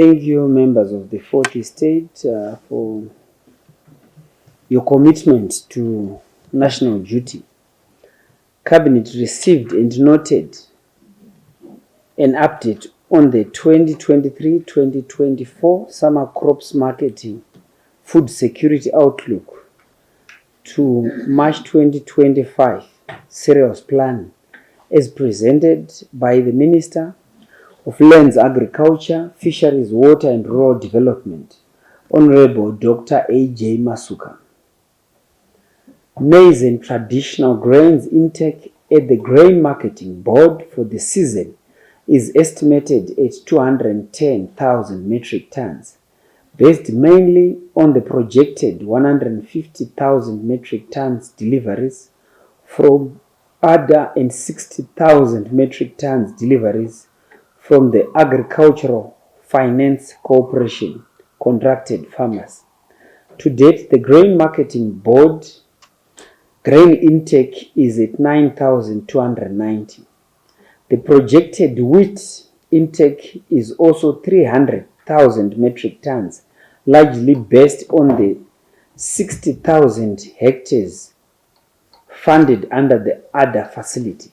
Thank you, members of the Fourth Estate, for your commitment to national duty. Cabinet received and noted an update on the 2023-2024 summer crops marketing food security outlook to March 2025 cereals plan as presented by the Minister of Lands, Agriculture, Fisheries, Water and Rural Development, Honorable Dr. A.J. Masuka. Maize and traditional grains intake at the Grain Marketing Board for the season is estimated at 210,000 metric tons, based mainly on the projected 150,000 metric tons deliveries from ADA and 60,000 metric tons deliveries from the Agricultural Finance Corporation contracted farmers. To date, the Grain Marketing Board grain intake is at 9,290. The projected wheat intake is also 300,000 metric tons, largely based on the 60,000 hectares funded under the ADA facility.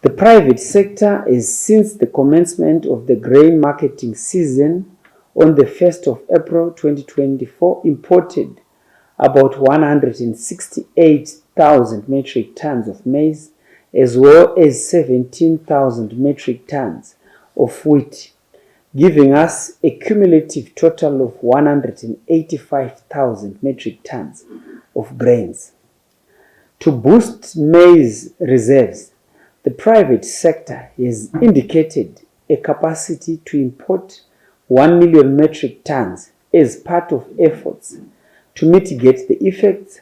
The private sector has, since the commencement of the grain marketing season on the 1st of April 2024, imported about 168,000 metric tons of maize, as well as 17,000 metric tons of wheat, giving us a cumulative total of 185,000 metric tons of grains. To boost maize reserves, the private sector has indicated a capacity to import 1 million metric tons as part of efforts to mitigate the effects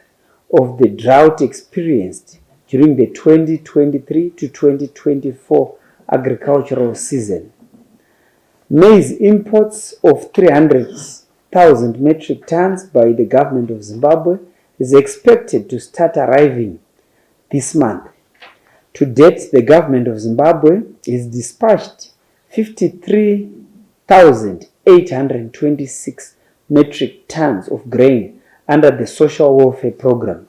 of the drought experienced during the 2023 to 2024 agricultural season. Maize imports of 300,000 metric tons by the government of Zimbabwe is expected to start arriving this month. To date, the government of Zimbabwe has dispatched 53,826 metric tons of grain under the Social Welfare Program.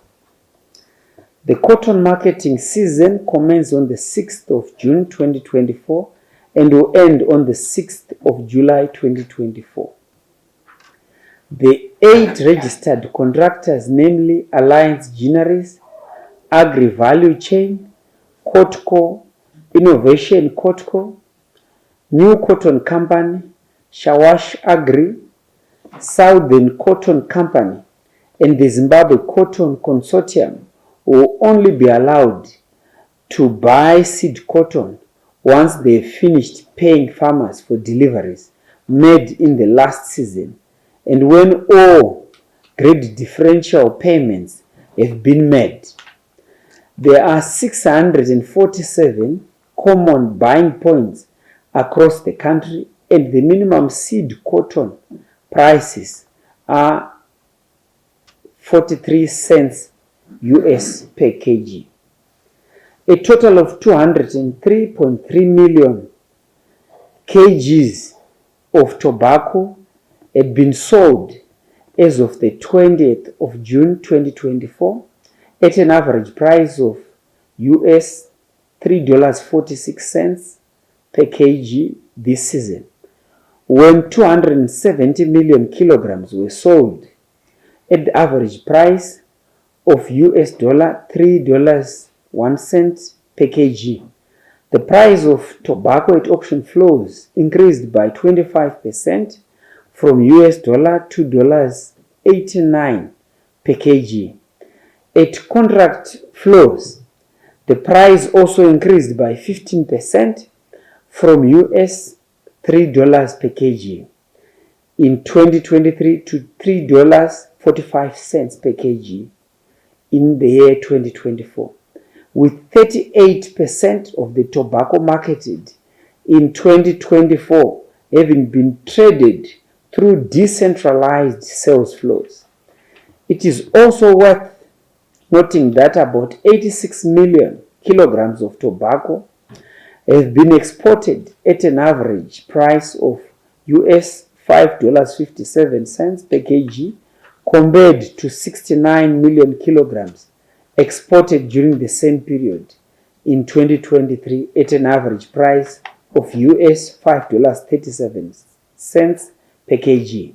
The cotton marketing season commenced on the 6th of June 2024 and will end on the 6th of July 2024. The 8 registered contractors, namely Alliance Ginaries, Agri Value Chain, Kotco, Innovation Kotco, New Cotton Company, Shawash Agri, Southern Cotton Company, and the Zimbabwe Cotton Consortium will only be allowed to buy seed cotton once they have finished paying farmers for deliveries made in the last season and when all grade differential payments have been made. There are 647 common buying points across the country, and the minimum seed cotton prices are 43 cents US per kg. A total of 203.3 million kgs of tobacco had been sold as of the 20th of June 2024 at an average price of US $3.46 per kg this season, when 270 million kilograms were sold at the average price of US $3.01 per kg. The price of tobacco at auction floors increased by 25% from US $2.89 per kg. At contract floors, the price also increased by 15% from US $3 per kg in 2023 to $3.45 per kg in the year 2024, with 38% of the tobacco marketed in 2024 having been traded through decentralized sales floors. It is also worth noting that about 86 million kilograms of tobacco have been exported at an average price of US $5.57 per kg compared to 69 million kilograms exported during the same period in 2023 at an average price of US $5.37 per kg,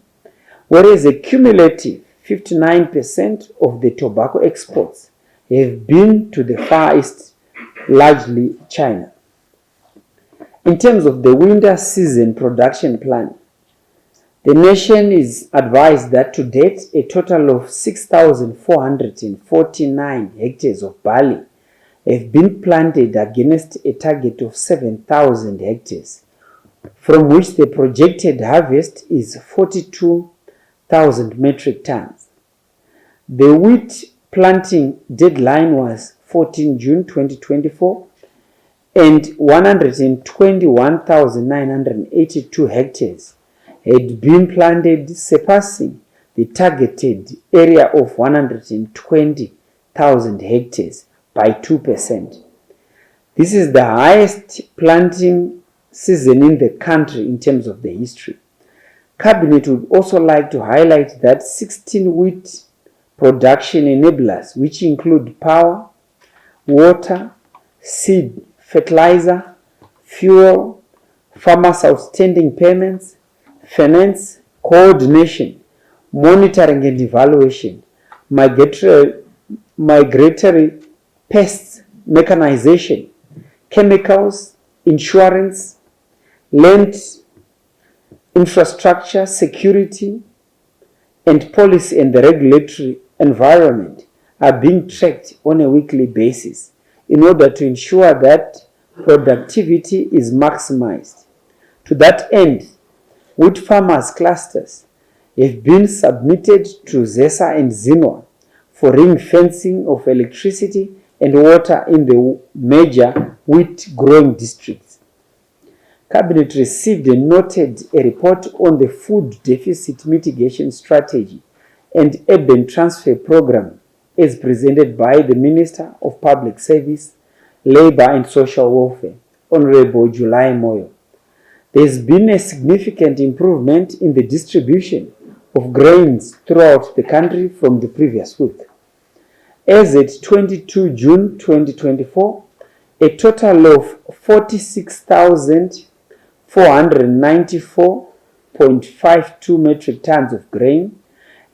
whereas a cumulative 59% of the tobacco exports have been to the Far East, largely China. In terms of the winter season production plan, the nation is advised that to date a total of 6,449 hectares of barley have been planted against a target of 7,000 hectares, from which the projected harvest is 42,000 metric tons. The wheat planting deadline was 14 June 2024, and 121,982 hectares had been planted, surpassing the targeted area of 120,000 hectares by 2%. This is the highest planting season in the country in terms of the history. Cabinet would also like to highlight that 16 wheat production enablers, which include power, water, seed, fertilizer, fuel, farmers' outstanding payments, finance, coordination, monitoring and evaluation, migratory pests, mechanization, chemicals, insurance, land infrastructure, security, and policy and the regulatory environment are being tracked on a weekly basis in order to ensure that productivity is maximized. To that end, wood farmers clusters have been submitted to ZESA and ZINWA for ring fencing of electricity and water in the major wheat growing districts. Cabinet received and noted a report on the food deficit mitigation strategy and urban transfer program as presented by the Minister of Public Service, Labour and Social Welfare, Honorable July Moyo. There has been a significant improvement in the distribution of grains throughout the country from the previous week. As at 22 June 2024, a total of 46,494.52 metric tons of grain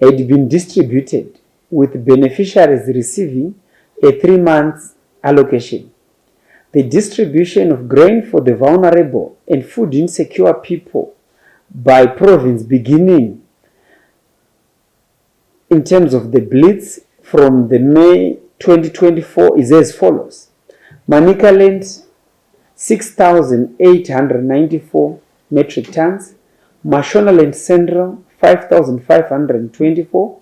had been distributed, with beneficiaries receiving a 3-month allocation. The distribution of grain for the vulnerable and food insecure people by province beginning in terms of the blitz from the May 2024 is as follows. Manicaland 6,894 metric tons, Mashonaland Central 5,524,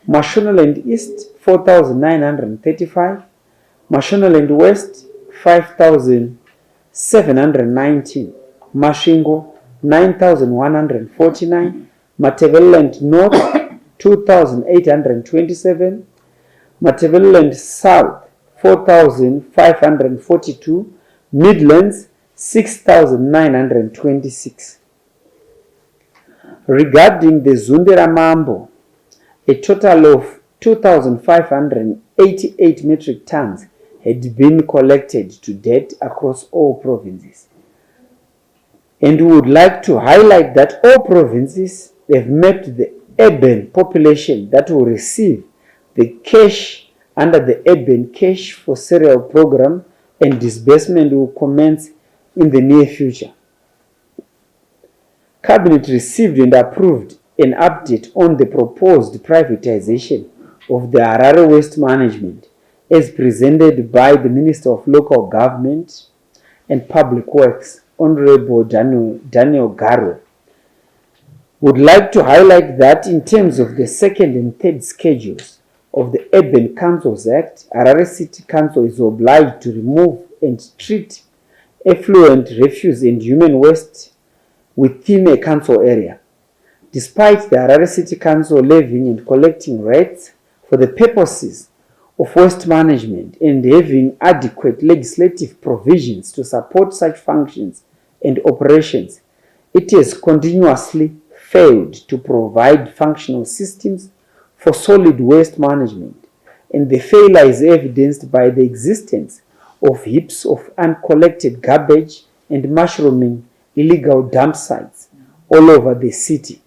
Mashonaland East 4,935, Mashonaland West 5,719, Mashingo 9,149, Matebeleland North 2,827, Matebeleland South 4,542, Midlands 6,926. Regarding the Zundera Mambo, a total of 2,588 metric tons had been collected to date across all provinces. And we would like to highlight that all provinces have mapped the urban population that will receive the cash under the Urban Cash for Cereal program, and disbursement will commence in the near future. Cabinet received and approved an update on the proposed privatization of the Harare Waste Management as presented by the Minister of Local Government and Public Works, Honorable Daniel Garwe. Would like to highlight that in terms of the second and third schedules of the Urban Councils Act, Harare City Council is obliged to remove and treat effluent, refuse and human waste within a council area. Despite the Harare City Council levying and collecting rates for the purposes of waste management and having adequate legislative provisions to support such functions and operations, it has continuously failed to provide functional systems for solid waste management, and the failure is evidenced by the existence of heaps of uncollected garbage and mushrooming illegal dump sites all over the city.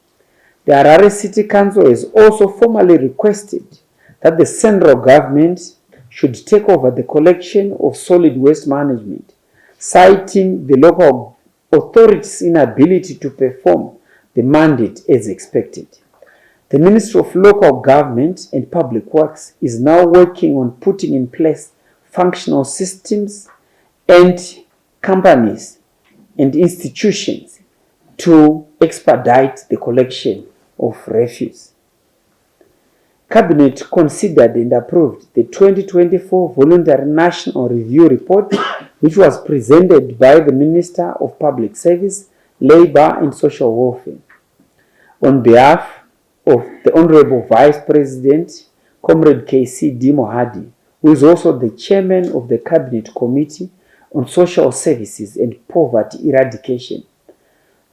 The Harare City Council has also formally requested that the central government should take over the collection of solid waste management, citing the local authorities' inability to perform the mandate as expected. The Ministry of Local Government and Public Works is now working on putting in place functional systems and companies and institutions to expedite the collection of refuse. Cabinet considered and approved the 2024 Voluntary National Review Report, which was presented by the Minister of Public Service, Labour and Social Welfare. On behalf of the Honourable Vice President, Comrade KC Mohadi, who is also the Chairman of the Cabinet Committee on Social Services and Poverty Eradication,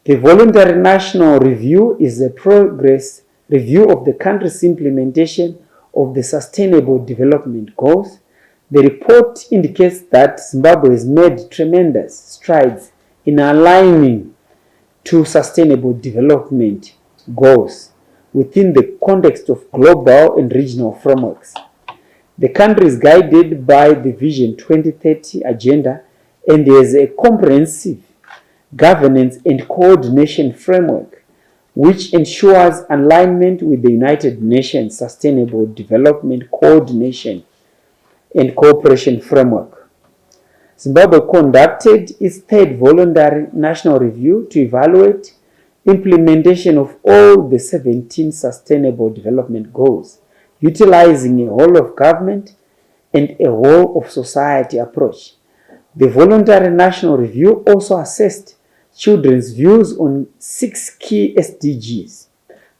the Voluntary National Review is a progress review of the country's implementation of the Sustainable Development Goals. The report indicates that Zimbabwe has made tremendous strides in aligning to Sustainable Development Goals within the context of global and regional frameworks. The country is guided by the Vision 2030 agenda and has a comprehensive governance and coordination framework which ensures alignment with the United Nations Sustainable Development Coordination and Cooperation Framework. Zimbabwe conducted its third voluntary national review to evaluate implementation of all the 17 Sustainable Development Goals, utilizing a whole of government and a whole of society approach. The voluntary national review also assessed children's views on 6 key SDGs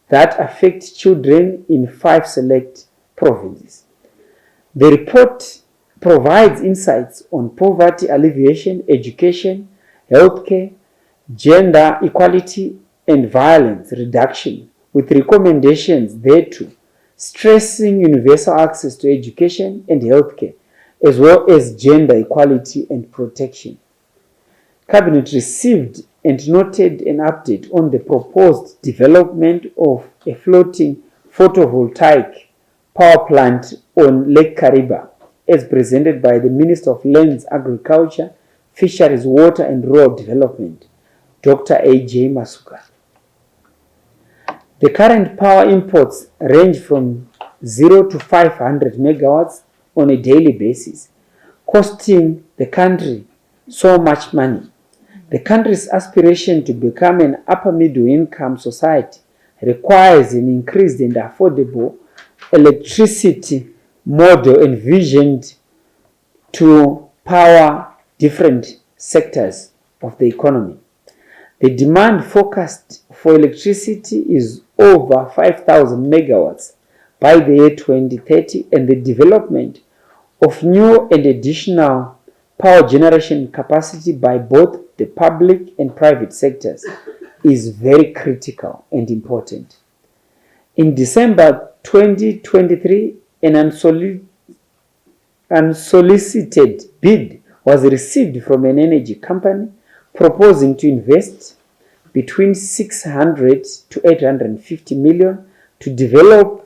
that affect children in 5 select provinces. The report provides insights on poverty alleviation, education, healthcare, gender equality, and violence reduction, with recommendations thereto, stressing universal access to education and healthcare, as well as gender equality and protection. Cabinet received and noted an update on the proposed development of a floating photovoltaic power plant on Lake Kariba, as presented by the Minister of Lands, Agriculture, Fisheries, Water and Rural Development, Dr. A.J. Masuka. The current power imports range from 0 to 500 megawatts on a daily basis, costing the country so much money. The country's aspiration to become an upper middle income society requires an increased and affordable electricity model envisioned to power different sectors of the economy. The demand forecast for electricity is over 5,000 megawatts by the year 2030, and the development of new and additional power generation capacity by both the public and private sectors is very critical and important. In December 2023, an unsolicited bid was received from an energy company proposing to invest between 600 to 850 million to develop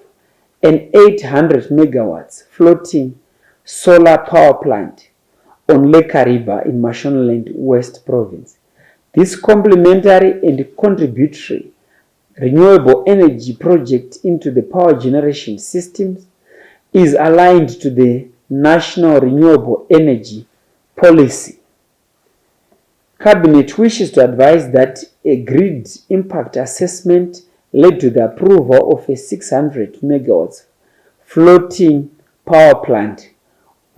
an 800 megawatts floating solar power plant on Lake Kariba in Mashonaland West Province. This complementary and contributory renewable energy project into the power generation systems is aligned to the National Renewable Energy Policy. Cabinet wishes to advise that a grid impact assessment led to the approval of a 600 megawatts floating power plant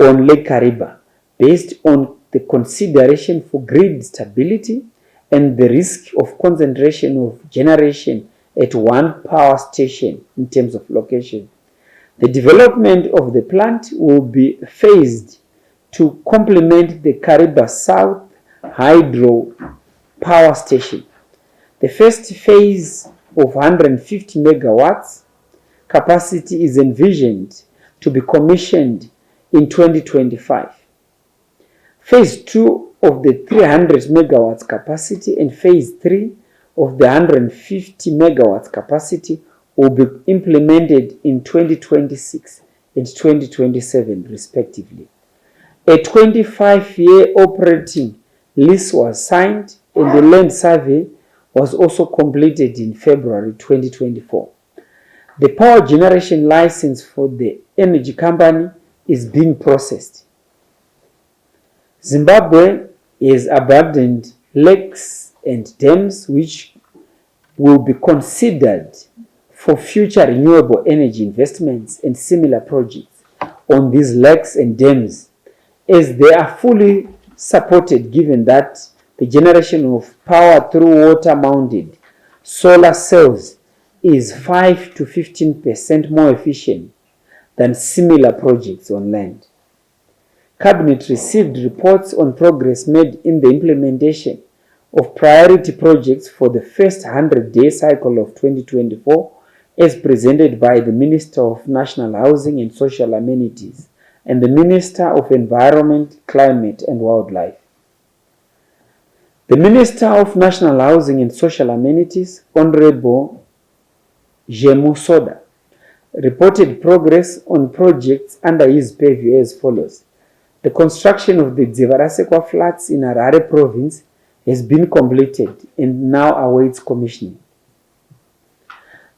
on Lake Kariba, based on the consideration for grid stability and the risk of concentration of generation at one power station in terms of location. The development of the plant will be phased to complement the Kariba South Hydro Power Station. The first phase of 150 megawatts capacity is envisioned to be commissioned in 2025. Phase 2 of the 300 megawatts capacity and Phase 3 of the 150 megawatts capacity will be implemented in 2026 and 2027 respectively. A 25-year operating lease was signed and the land survey was also completed in February 2024. The power generation license for the energy company is being processed. Zimbabwe has abandoned lakes and dams which will be considered for future renewable energy investments and similar projects on these lakes and dams, as they are fully supported given that the generation of power through water-mounted solar cells is 5 to 15% more efficient than similar projects on land. Cabinet received reports on progress made in the implementation of priority projects for the first 100-day cycle of 2024 as presented by the Minister of National Housing and Social Amenities and the Minister of Environment, Climate and Wildlife. The Minister of National Housing and Social Amenities, Honorable Jemu Soda, reported progress on projects under his purview as follows. The construction of the Dzivarasekwa flats in Harare province has been completed and now awaits commissioning.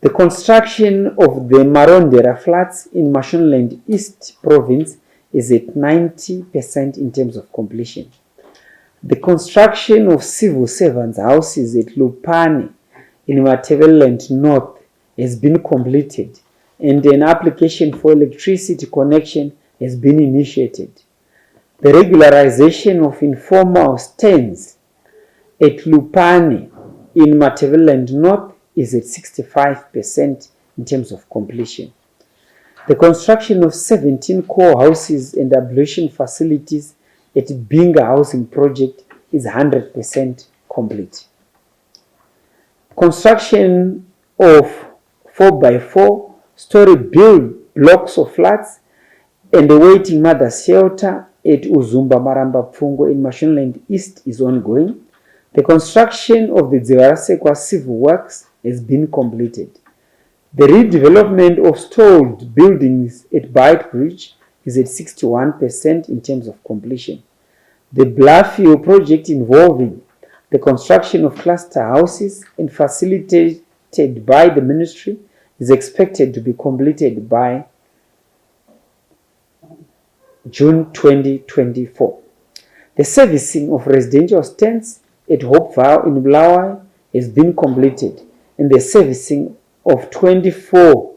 The construction of the Marondera flats in Mashonaland East province is at 90% in terms of completion. The construction of civil servants' houses at Lupane in Matebeleland North has been completed and an application for electricity connection has been initiated. The regularization of informal stands at Lupane in Matebeleland North is at 65% in terms of completion. The construction of 17 core houses and ablution facilities at Binga Housing Project is 100% complete. Construction of 4x4 story build blocks of flats and a waiting mother shelter at Uzumba Maramba Pfungo in Mashonaland East is ongoing. The construction of the Dzivarasekwa civil works has been completed. The redevelopment of stalled buildings at Byte Bridge is at 61% in terms of completion. The Bluffview project involving the construction of cluster houses and facilitated by the ministry is expected to be completed by June 2024. The servicing of residential stands at Hopevale in Bulawayo has been completed and the servicing of 24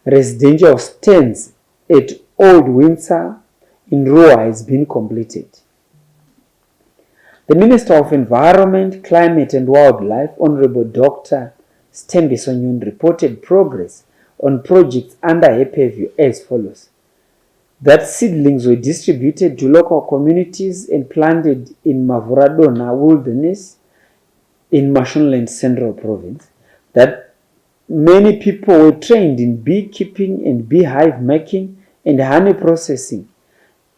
residential stands at Old Windsor in Rua has been completed. The Minister of Environment, Climate and Wildlife, Honorable Dr. Stembiso Nyoni, reported progress on projects under her purview as follows. That seedlings were distributed to local communities and planted in Mavuradona Wilderness in Mashonaland Central Province. That many people were trained in beekeeping and beehive making and honey processing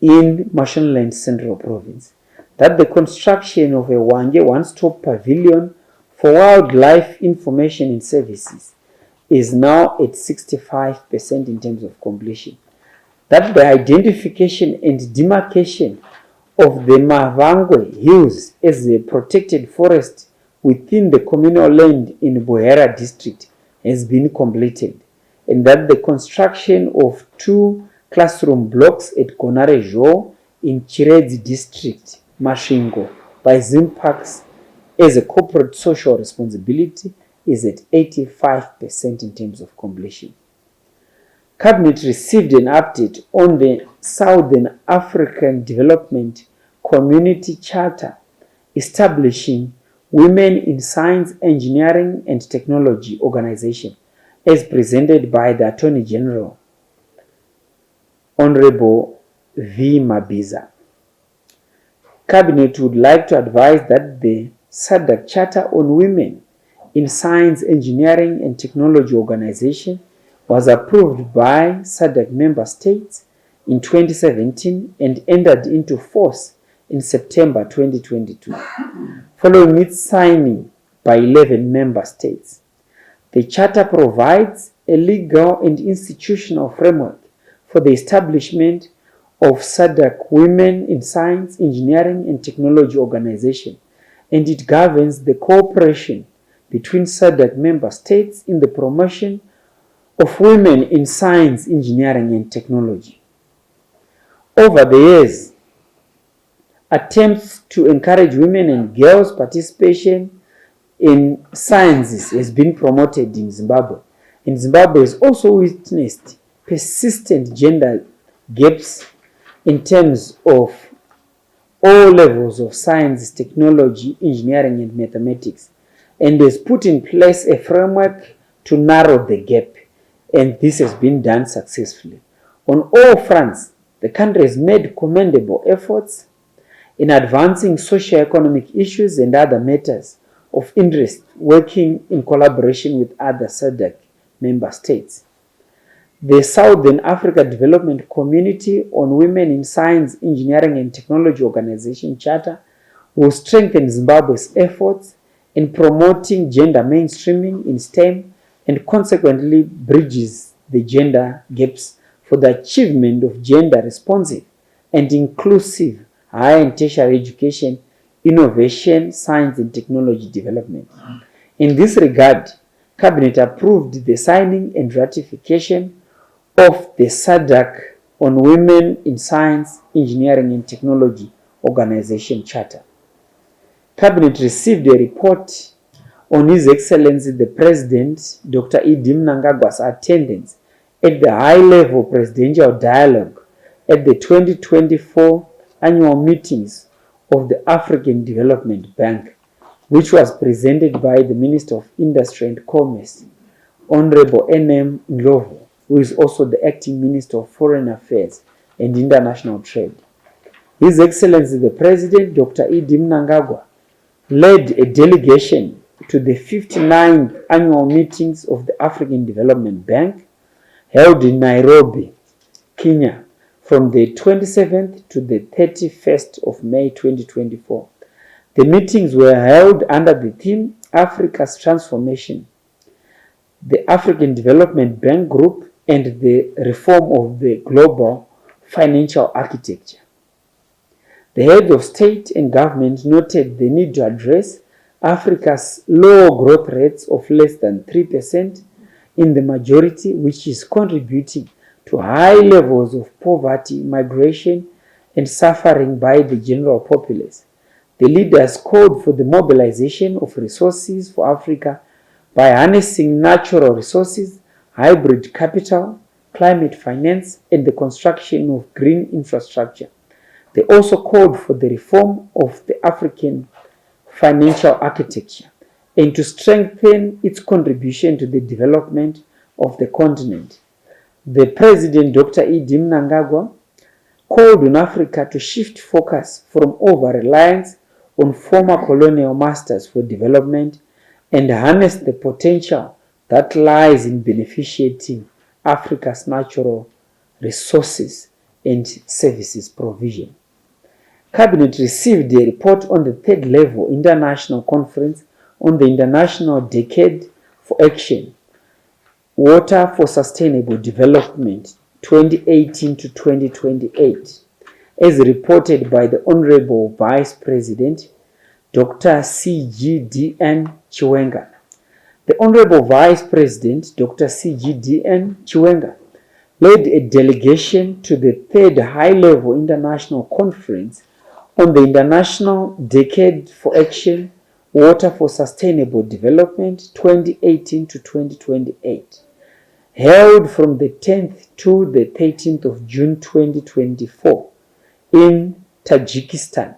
in Mashonaland Central Province. That the construction of a Wange one-stop pavilion for wildlife information and services is now at 65% in terms of completion. That the identification and demarcation of the Mavangwe Hills as a protected forest within the communal land in Buhera district has been completed, and that the construction of 2 classroom blocks at Konarejo in Chiredzi district, Mashingo, by Zimparks as a corporate social responsibility is at 85% in terms of completion. Cabinet received an update on the Southern African Development Community Charter establishing Women in Science, Engineering and Technology Organization as presented by the Attorney General. Honorable V. Mabiza. Cabinet would like to advise that the SADC Charter on Women in Science, Engineering and Technology Organization was approved by SADC member states in 2017 and entered into force in September 2022, following its signing by 11 member states. The Charter provides a legal and institutional framework for the establishment of SADC Women in Science, Engineering and Technology Organization, and it governs the cooperation between SADC member states in the promotion of women in science, engineering and technology. Over the years, attempts to encourage women and girls' participation in sciences has been promoted in Zimbabwe, and Zimbabwe has also witnessed persistent gender gaps in terms of all levels of science, technology, engineering and mathematics, and has put in place a framework to narrow the gap, and this has been done successfully. On all fronts, the country has made commendable efforts in advancing socio-economic issues and other matters of interest, working in collaboration with other SADC member states. The Southern Africa Development Community on Women in Science, Engineering and Technology Organization Charter will strengthen Zimbabwe's efforts in promoting gender mainstreaming in STEM and consequently bridges the gender gaps for the achievement of gender responsive and inclusive higher and tertiary education, innovation, science and technology development. In this regard, Cabinet approved the signing and ratification of the SADC on Women in Science, Engineering and Technology Organization Charter. Cabinet received a report on His Excellency the President, Dr. Mnangagwa's attendance at the high-level presidential dialogue at the 2024 annual meetings of the African Development Bank, which was presented by the Minister of Industry and Commerce, Honorable N.M. Ndlovu, who is also the Acting Minister of Foreign Affairs and International Trade. His Excellency the President, Dr. Mnangagwa, led a delegation to the 59th annual meetings of the African Development Bank held in Nairobi, Kenya, from the 27th to the 31st of May 2024. The meetings were held under the theme Africa's Transformation, the African Development Bank Group, and the reform of the global financial architecture. The heads of state and government noted the need to address Africa's low growth rates of less than 3% in the majority, which is contributing to high levels of poverty, migration, and suffering by the general populace. The leaders called for the mobilization of resources for Africa by harnessing natural resources, hybrid capital, climate finance, and the construction of green infrastructure. They also called for the reform of the African financial architecture and to strengthen its contribution to the development of the continent. The President, Dr. Mnangagwa, called on Africa to shift focus from over-reliance on former colonial masters for development and harness the potential that lies in beneficiating Africa's natural resources and services provision. Cabinet received a report on the third level international conference on the International Decade for Action, Water for Sustainable Development 2018 to 2028, as reported by the Honorable Vice President, Dr. CGDN Chiwenga. The Honorable Vice President, Dr. CGDN Chiwenga, led a delegation to the third high-level international conference on the International Decade for Action, Water for Sustainable Development 2018 to 2028, held from the 10th to the 13th of June 2024 in Tajikistan.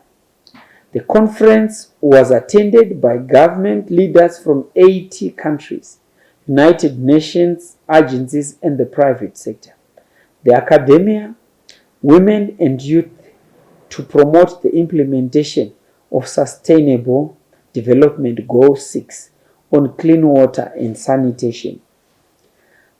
The conference was attended by government leaders from 80 countries, United Nations agencies, and the private sector. The academia, women and youth to promote the implementation of Sustainable Development Goal 6 on clean water and sanitation.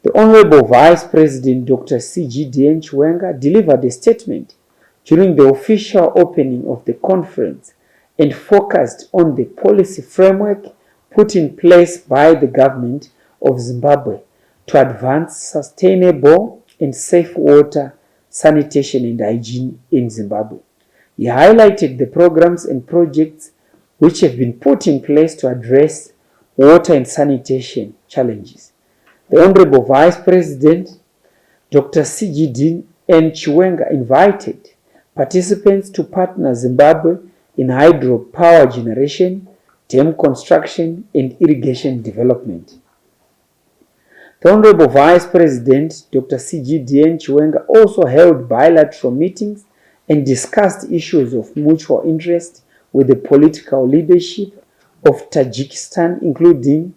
The Honorable Vice President Dr. CGDN Chwenga delivered a statement during the official opening of the conference and focused on the policy framework put in place by the government of Zimbabwe to advance sustainable and safe water, sanitation and hygiene in Zimbabwe. He highlighted the programs and projects which have been put in place to address water and sanitation challenges. The Honorable Vice President, Dr. CGD N. Chwenga, invited participants to partner Zimbabwe in hydropower generation, dam construction, and irrigation development. The Honorable Vice President, Dr. CGD N. Chwenga, also held bilateral meetings and discussed issues of mutual interest with the political leadership of Tajikistan, including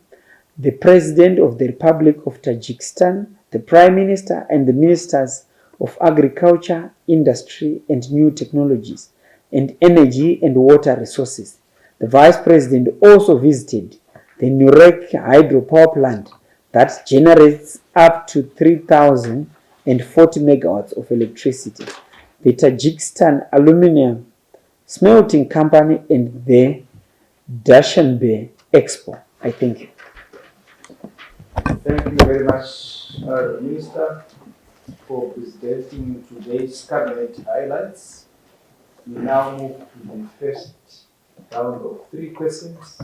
the President of the Republic of Tajikistan, the Prime Minister, and the Ministers of Agriculture, Industry and New Technologies, and Energy and Water Resources. The Vice President also visited the Nurek hydropower plant that generates up to 3,040 megawatts of electricity, the Tajikistan Aluminium Smelting Company, and the Dushanbe Expo. I thank you. Thank you very much, Minister, for presenting today's cabinet highlights. We now move to the first round of 3 questions.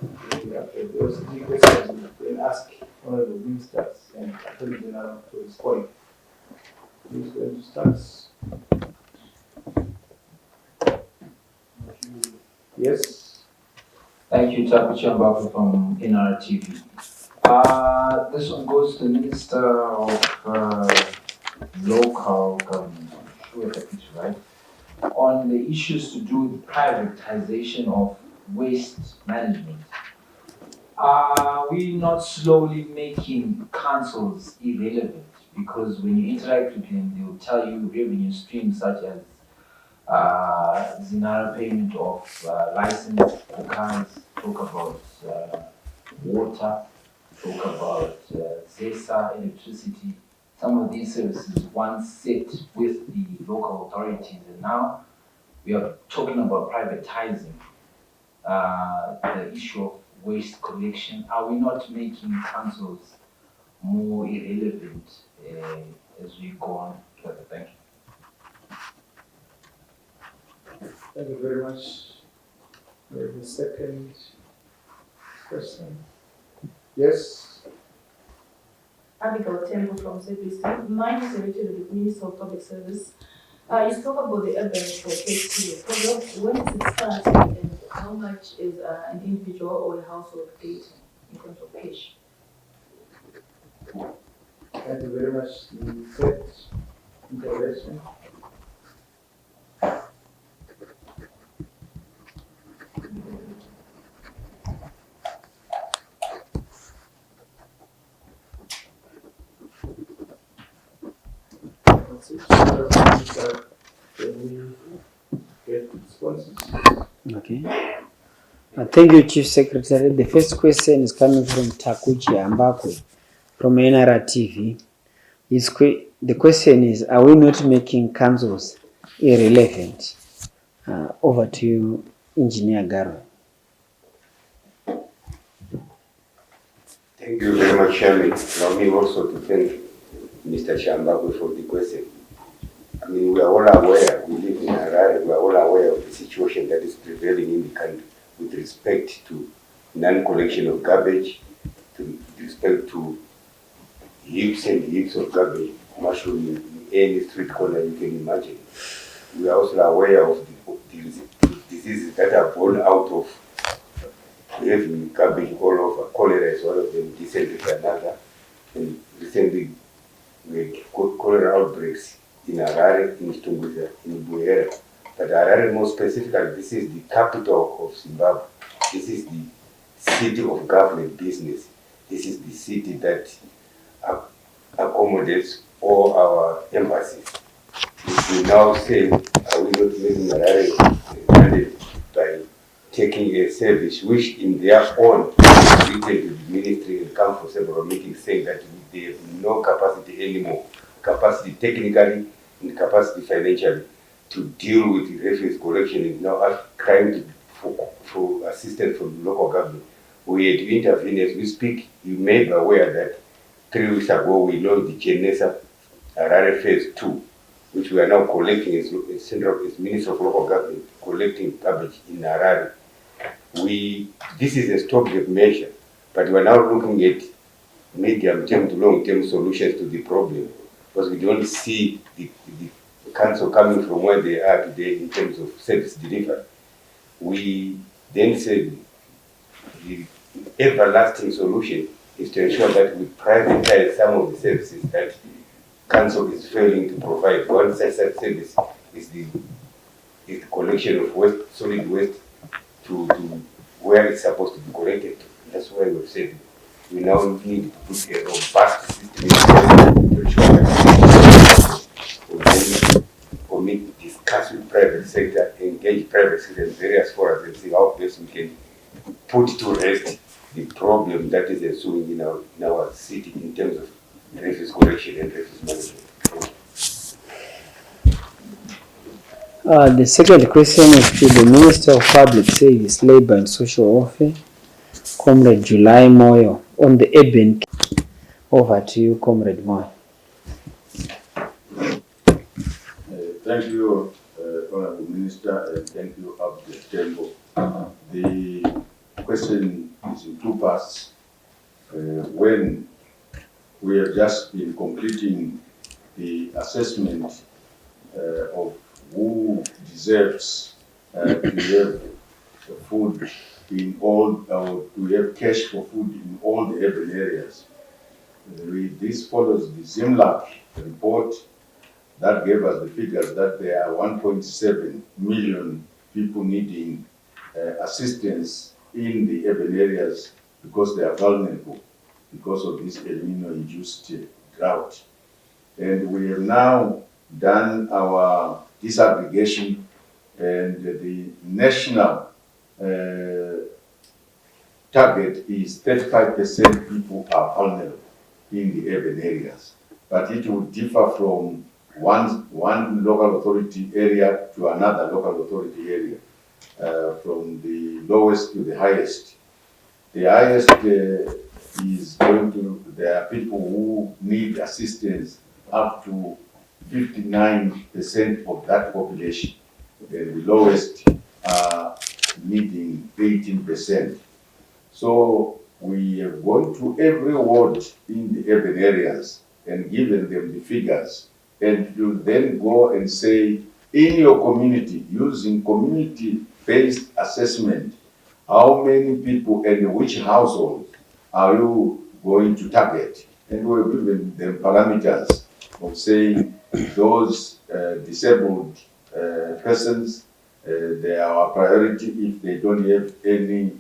After those 3 questions, we will ask Honorable Ministers and Attorney General to respond. Who is going to start? Yes. Thank you, Taku Chambaku from NRTV. This one goes to the Minister of Local Government, right? On the issues to do with privatization of waste management. Are we not slowly making councils irrelevant? Because when you interact with them, they will tell you revenue streams such as Zinara payment of license for cars, talk about water, talk about ZESA, electricity. Some of these services once set with the local authorities, and now we are talking about privatizing the issue of waste collection. Are we not making councils more irrelevant as we go on further? Thank you. Thank you very much. The second question. Yes. Abigail Temple from CCC. Mine is related to the Minister of Public Service. You spoke about the urban cash program. When is it starting and how much is an individual or a household getting in terms of cash? Thank you very much. The third intervention. Okay. Thank you, Chief Secretary. The first question is coming from Takuchi Ambakwe from NRTV. The question is, are we not making councils irrelevant? Over to you, Engineer Garo. Thank you very much, Chairman. Allow me also to thank Mr. Chambakwe for the question. I mean, we are all aware, we live in Harare, we are all aware of the situation that is prevailing in the country with respect to non-collection of garbage, with respect to heaps and heaps of garbage mushrooming in any street corner you can imagine. We are also aware of the diseases that are born out of having garbage all over. Cholera is one of them, dysentery another, and recently we had cholera outbreaks in Harare, in Tunguza, in Buera. But Harare more specifically, this is the capital of Zimbabwe. This is the city of government business. This is the city that accommodates all our embassies. if we now say, are we not making Harare candidate by taking a service which in their own written to the ministry and come for several meetings saying that they have no capacity anymore, capacity technically and capacity financially to deal with the refuse collection, and now are trying for assistance from the local government. We had to intervene as we speak. You may be aware that 3 weeks ago we launched the Chamisa Harare Phase 2, which we are now collecting as Minister of Local Government, collecting garbage in Harare. This is a stopgap measure, but we are now looking at medium-term to long-term solutions to the problem, because we don't see the council coming from where they are today in terms of service delivery. We then said the everlasting solution is to ensure that we privatize some of the services that council is failing to provide. One such service is the collection of waste, solid waste, to where it's supposed to be collected. That's why we've said we now need to put a robust system in place to ensure that we discuss with private sector, engage private sector in various forums and see how best we can put to rest the problem that is ensuing in our city in terms of refuse collection and refuse management. The second question is to the Minister of Public Service, Labour and Social Welfare, Comrade July Moyo, on the urban. Over to you, Comrade Moyo. Thank you, Honourable Minister, and thank you, Abdul Tembo. The question is in two parts. When we have just been completing the assessment of who deserves to have food in all, or to have cash for food in all the urban areas. This follows the ZIMLAC report that gave us the figures that there are 1.7 million people needing assistance in the urban areas because they are vulnerable because of this El Nino-induced drought. And we have now done our disaggregation, and the national target is 35% people are vulnerable in the urban areas. But it will differ from one local authority area to another local authority area, from the lowest to the highest. The highest is going to, there are people who need assistance up to 59% of that population. And the lowest are needing 18%. So we have gone to every ward in the urban areas and given them the figures, and you then go and say, in your community, using community-based assessment, how many people and which household are you going to target? And we've given them parameters of saying those disabled persons, they are our priority if they don't have any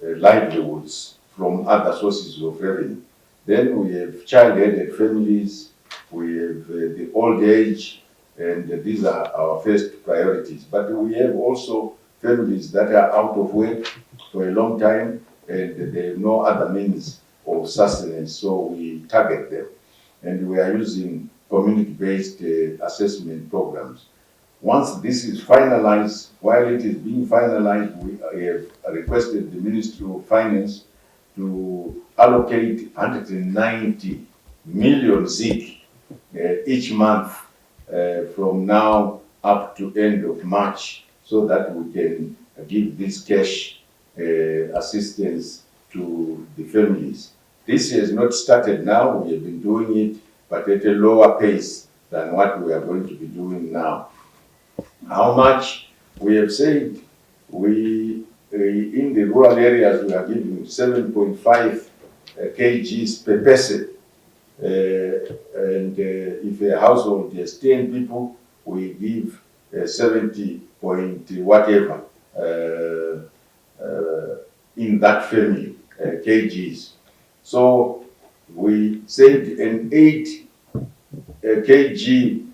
livelihoods from other sources of revenue. Then we have child-headed families, we have the old age, and these are our first priorities. But we have also families that are out of work for a long time and they have no other means of sustenance, so we target them. And we are using community-based assessment programs. Once this is finalized, while it is being finalized, we have requested the Ministry of Finance to allocate 190 million ZIG each month from now up to end of March, so that we can give this cash assistance to the families. This has not started now, we have been doing it, but at a lower pace than what we are going to be doing now. How much? We have said we, in the rural areas, we are giving 7.5 kgs per person. And if a household has 10 people, we give 70 point whatever in that family, kgs. So we said an 8 kg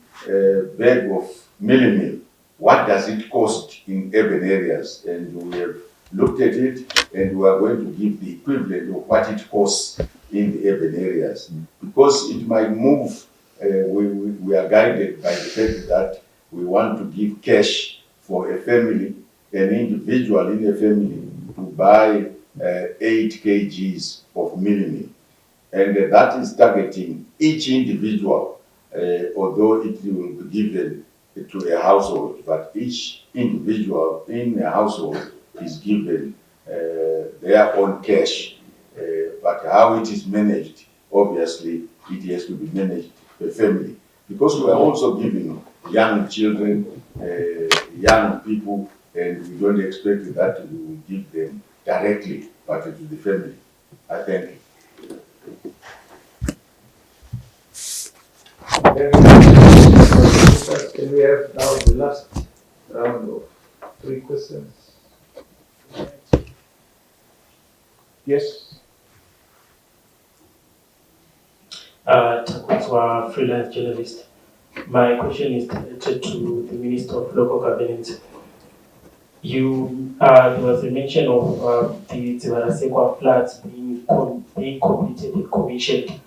bag of meal, what does it cost in urban areas? And we have looked at it, and we are going to give the equivalent of what it costs in the urban areas. Because it might move, we are guided by the fact that we want to give cash for a family, an individual in a family, to buy 8 kgs of meal. And that is targeting each individual, although it will be given to a household, but each individual in a household is given their own cash. But how it is managed, obviously, it has to be managed per family. Because we are also giving young children, young people, and we don't expect that we will give them directly, but to the family. I thank you. Can we have now the last round of 3 questions? Yes. Takwatwa, freelance journalist. My question is directed to the Minister of Local Governance. There was a mention of the Chivhayo flats being completed and commissioned.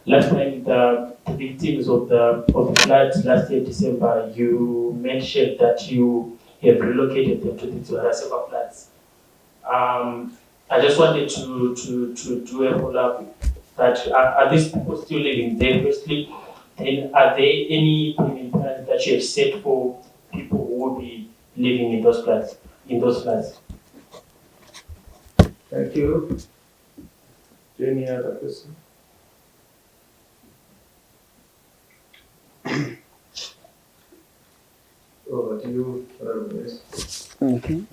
Last time, the victims of the floods last year, December, you mentioned that you have relocated them to the Chivhayo flats. I just wanted to do a follow-up. That are these people still living there? Firstly, then are there any payment plans that you have set for people who will be living in those flats? Thank you. Any other question? Over to you, Okay.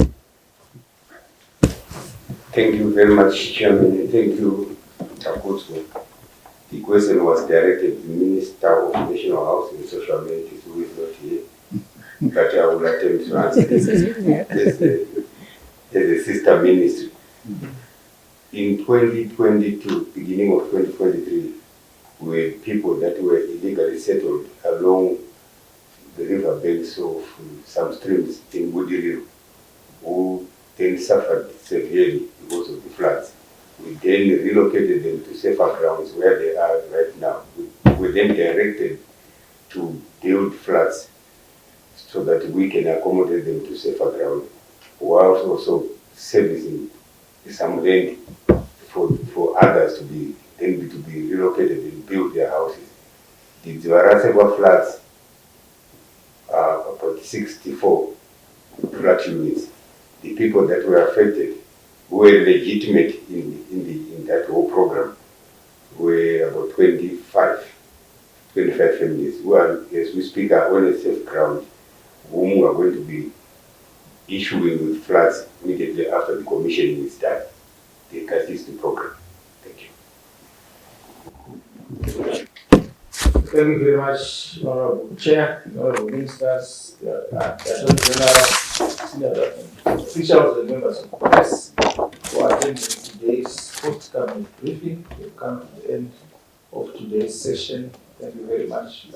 Thank you very much, Chairman, and thank you, Takutsu. The question was directed to the Minister of National Housing and Social Amenities, who is not here, but I will attempt to answer this as a sister ministry. In 2022, beginning of 2023, we had people that were illegally settled along the river banks of some streams in Woodiriru, who then suffered severely because of the floods. We then relocated them to safer grounds where they are right now. We then directed to build flats so that we can accommodate them to safer ground, while also servicing some land for others to be relocated and build their houses. The Chivhayo flats are about 64 flat units. The people that were affected were legitimate in that whole program were about 25 families who are, as we speak, are on a safe ground, whom we are going to be issuing with flats immediately after the commissioning is done. The assist program. Thank you. Thank you very much, Honorable Chair, Honorable Ministers, Attorney General, senior officials and members of the press for attending today's post-cabinet briefing. We've come to the end of today's session. Thank you very much.